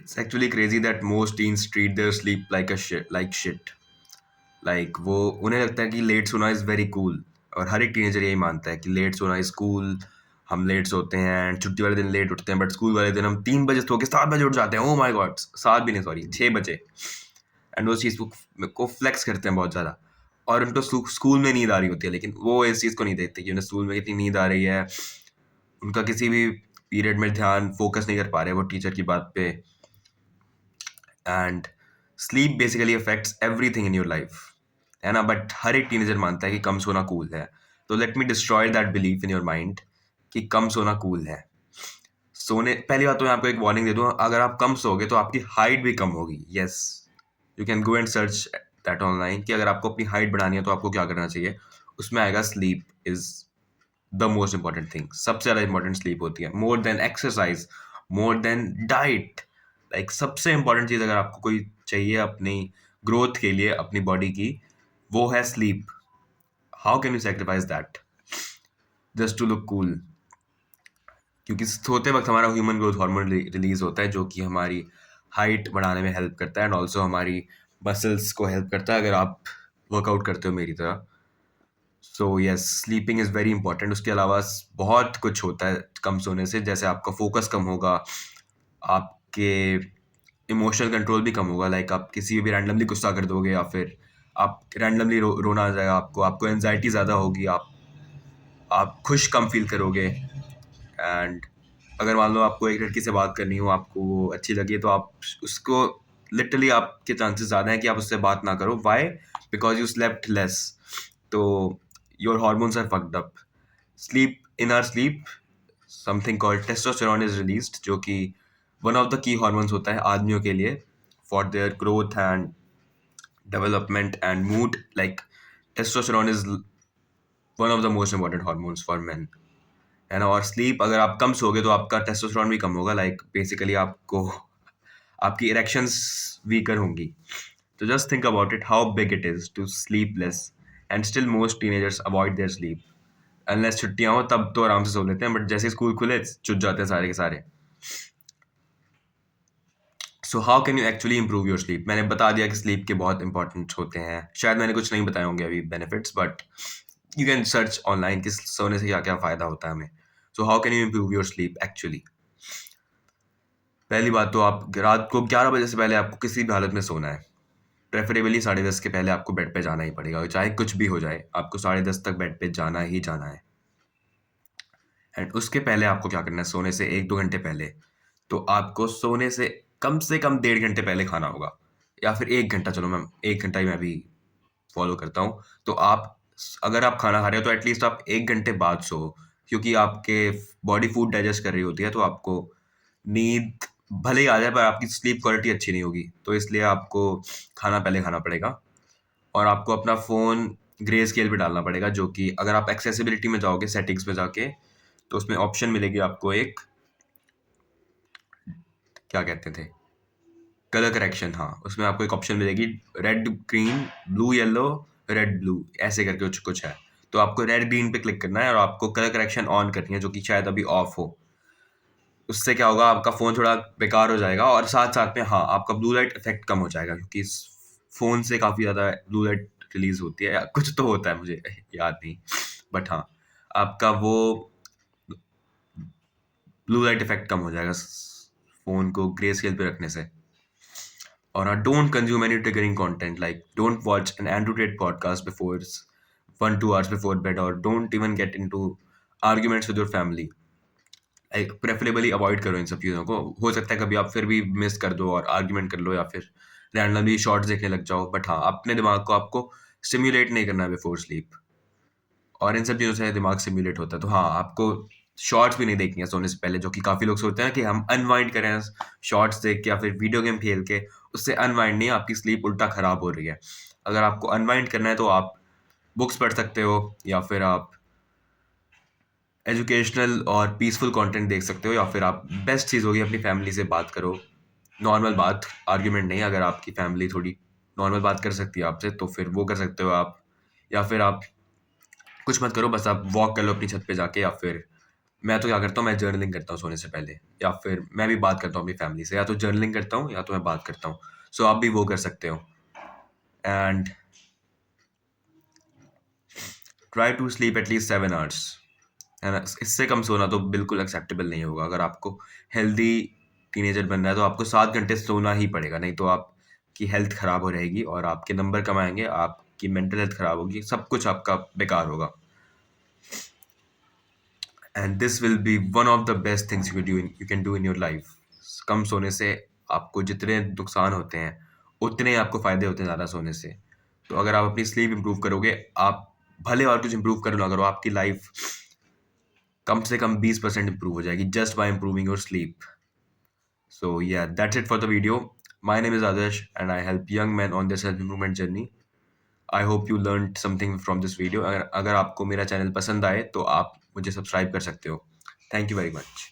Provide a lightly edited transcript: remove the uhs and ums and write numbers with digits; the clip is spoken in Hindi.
It's actually crazy that most teens treat their sleep like a shit. वो उन्हें लगता है कि लेट सोना इज़ वेरी कूल और हर एक टीनेजर यही मानता है कि लेट सोना इज़ कूल, हम लेट सोते हैं, छुट्टी वाले दिन लेट उठते हैं, बट स्कूल वाले दिन हम 3 बजे सो के 7 बजे उठ जाते हैं। Oh my God! 7 भी नहीं सॉरी 6 बजे। एंड वो चीज़ को फ्लेक्स करते हैं बहुत ज़्यादा और उनको स्कूल में नींद आ रही होती है, लेकिन वो इस चीज़ को नहीं देखते कि उन्हें स्कूल में कितनी नींद आ रही है। उनका किसी भी पीरियड में ध्यान फ़ोकस नहीं कर पा रहे वो टीचर की बात पे। And sleep basically affects everything in your life, है ना? बट हर एक टीनेजर मानता है कि कम सोना कूल है। तो let me destroy that belief in your mind कि कम सोना कूल है। सोने पहली बात तो मैं आपको एक वार्निंग दे दूँ, अगर आप कम सोओगे तो आपकी हाइट भी कम होगी। Yes, you can go and search that online कि अगर आपको अपनी हाइट बढ़ानी है तो आपको क्या करना चाहिए। उसमें आएगा sleep is the most important thing. सबसे ज़्यादा इंपॉर्टेंट स्लीप होती है, more than exercise, more than diet. सबसे इंपॉर्टेंट चीज़ अगर आपको कोई चाहिए अपनी ग्रोथ के लिए अपनी बॉडी की, वो है sleep. How can you sacrifice that just to look cool? क्योंकि सोते वक्त हमारा ह्यूमन ग्रोथ हार्मोन रिलीज होता है जो कि हमारी हाइट बढ़ाने में हेल्प करता है एंड ऑल्सो हमारी मसल्स को हेल्प करता है अगर आप वर्कआउट करते हो मेरी तरह। So yes, sleeping is very important. उसके अलावा बहुत कुछ होता है कम सोने से, जैसे आपका फोकस कम होगा, आपके इमोशनल कंट्रोल भी कम होगा। आप किसी भी रैंडमली गुस्सा कर दोगे या फिर आप रैंडमली रोना आ जाएगा आपको, आपको एनजाइटी ज़्यादा होगी, आप खुश कम फील करोगे। एंड अगर मान लो आपको एक लड़की से बात करनी हो, आपको वो अच्छी लगी, तो आप उसको लिटरली आपके चांसेस ज़्यादा हैं कि आप उससे बात ना करो। Why? Because you slept less. तो your hormones are fucked up. Sleep in our sleep something called testosterone is released, जो कि one of the key hormones होता है आदमियों के लिए for their growth and development and mood. Testosterone is one of the most important hormones for men, है ना? और स्लीप अगर आप कम सोओगे तो आपका टेस्टोस्टेरोन भी कम होगा। बेसिकली आपको आपकी इरेक्शंस वीकर होंगी। तो just think about it, how big it is to sleep less and still most teenagers avoid their sleep. Unless छुट्टियां हो तब तो आराम से सो लेते हैं, बट जैसे स्कूल खुले चुट जाते हैं सारे के सारे। So how can you actually improve your sleep? मैंने बता दिया कि स्लीप के बहुत इंपॉर्टेंट होते हैं, शायद मैंने कुछ नहीं बताए होंगे अभी benefits, but you can search online कि सोने से क्या क्या फ़ायदा होता है हमें। So how can you improve your sleep actually? पहली बात तो आप रात को 11 बजे से पहले आपको किसी भी हालत में सोना है। प्रेफरेबली 10:30 के पहले आपको बेड पे जाना ही पड़ेगा, चाहे कुछ भी हो जाए, आपको 10:30 तक बेड पे जाना ही जाना है। एंड उसके पहले आपको क्या करना है, सोने से 1-2 घंटे पहले, तो आपको सोने से कम 1.5 घंटे पहले खाना होगा, या फिर 1 घंटा, चलो मैं 1 घंटा ही मैं भी फ़ॉलो करता हूँ। तो आप अगर आप खाना खा रहे हो तो एटलीस्ट आप 1 घंटे बाद सोओ, क्योंकि आपके बॉडी फूड डाइजेस्ट कर रही होती है, तो आपको नींद भले ही आ जाए पर आपकी स्लीप क्वालिटी अच्छी नहीं होगी। तो इसलिए आपको खाना पहले खाना पड़ेगा और आपको अपना फ़ोन ग्रे स्केल पे डालना पड़ेगा, जो कि अगर आप एक्सेसिबिलिटी में जाओगे सेटिंग्स में जाके, तो उसमें ऑप्शन मिलेगी आपको एक, क्या कहते थे, कलर करेक्शन। हाँ, उसमें आपको एक ऑप्शन मिलेगी red green blue yellow red blue ऐसे करके कुछ कुछ है। तो आपको रेड ग्रीन पे क्लिक करना है और आपको कलर करेक्शन ऑन करनी है, जो कि शायद अभी ऑफ हो। उससे क्या होगा, आपका फ़ोन थोड़ा बेकार हो जाएगा और साथ साथ में हाँ, आपका ब्लू लाइट इफेक्ट कम हो जाएगा, क्योंकि इस फ़ोन से काफ़ी ज़्यादा ब्लू लाइट रिलीज होती है, या कुछ तो होता है मुझे याद नहीं, बट हाँ, आपका वो ब्लू लाइट इफेक्ट कम हो जाएगा फ़ोन को ग्रे स्केल पे रखने से। और don't consume any triggering content, like don't watch an Andrew Tate podcast before 1-2 hours before bed, or don't even get into arguments with your family. Preferably avoid करो इन सब चीज़ों को। हो सकता है कभी आप फिर भी मिस कर दो और आर्ग्यूमेंट कर लो या फिर रैंडमली शॉर्ट्स देखने लग जाओ, बट हाँ, अपने दिमाग को आपको स्टिम्युलेट नहीं करना है बिफोर स्लीप, और इन सब चीज़ों से दिमाग स्टिम्युलेट होता है। तो हाँ, आपको शॉर्ट्स भी नहीं देखनी है सोने से पहले, जो कि काफ़ी लोग सोचते हैं कि हम अनवाइंड करें शॉर्ट्स देख के या फिर वीडियो गेम खेल के। उससे अनवाइंड नहीं, आपकी स्लीप उल्टा ख़राब हो रही है। अगर आपको अनवाइंड करना है तो आप बुक्स पढ़ सकते हो, या फिर आप एजुकेशनल और पीसफुल कंटेंट देख सकते हो, या फिर आप बेस्ट चीज़ होगी अपनी फैमिली से बात करो। नॉर्मल बात, आर्ग्यूमेंट नहीं। अगर आपकी फैमिली थोड़ी नॉर्मल बात कर सकती है आपसे तो फिर वो कर सकते हो आप, या फिर आप कुछ मत करो, बस आप वॉक कर लो अपनी छत पे जाके, या फिर मैं तो क्या करता हूँ, मैं जर्नलिंग करता हूँ सोने से पहले, या फिर मैं भी बात करता हूँ अपनी फैमिली से, या तो जर्नलिंग करता हूँ या तो मैं बात करता हूँ। सो आप भी वो कर सकते हो। And try to sleep at least 7 hours, है ना। इससे कम सोना तो बिल्कुल एक्सेप्टेबल नहीं होगा। अगर आपको हेल्दी टीनेजर बनना है तो आपको 7 घंटे सोना ही पड़ेगा, नहीं तो आपकी हेल्थ खराब हो रहेगी और आपके नंबर कम आएंगे, आपकी मेंटल हेल्थ खराब होगी, सब कुछ आपका बेकार होगा। And this will be one of the best things you can do in your life. कम सोने से आपको जितने नुकसान होते हैं उतने ही आपको फायदे होते हैं ज़्यादा सोने से। तो अगर आप अपनी स्लीप इंप्रूव करोगे, आप भले और कुछ इंप्रूव करो ना करो, आपकी लाइफ कम से कम 20% इंप्रूव हो जाएगी just by improving your sleep. So yeah that's it for the video. My name is Adarsh and I help young man on their self improvement जर्नी। I hope you learn something from this video. अगर आपको मेरा चैनल पसंद आए तो आप मुझे सब्सक्राइब कर सकते हो। Thank you very much.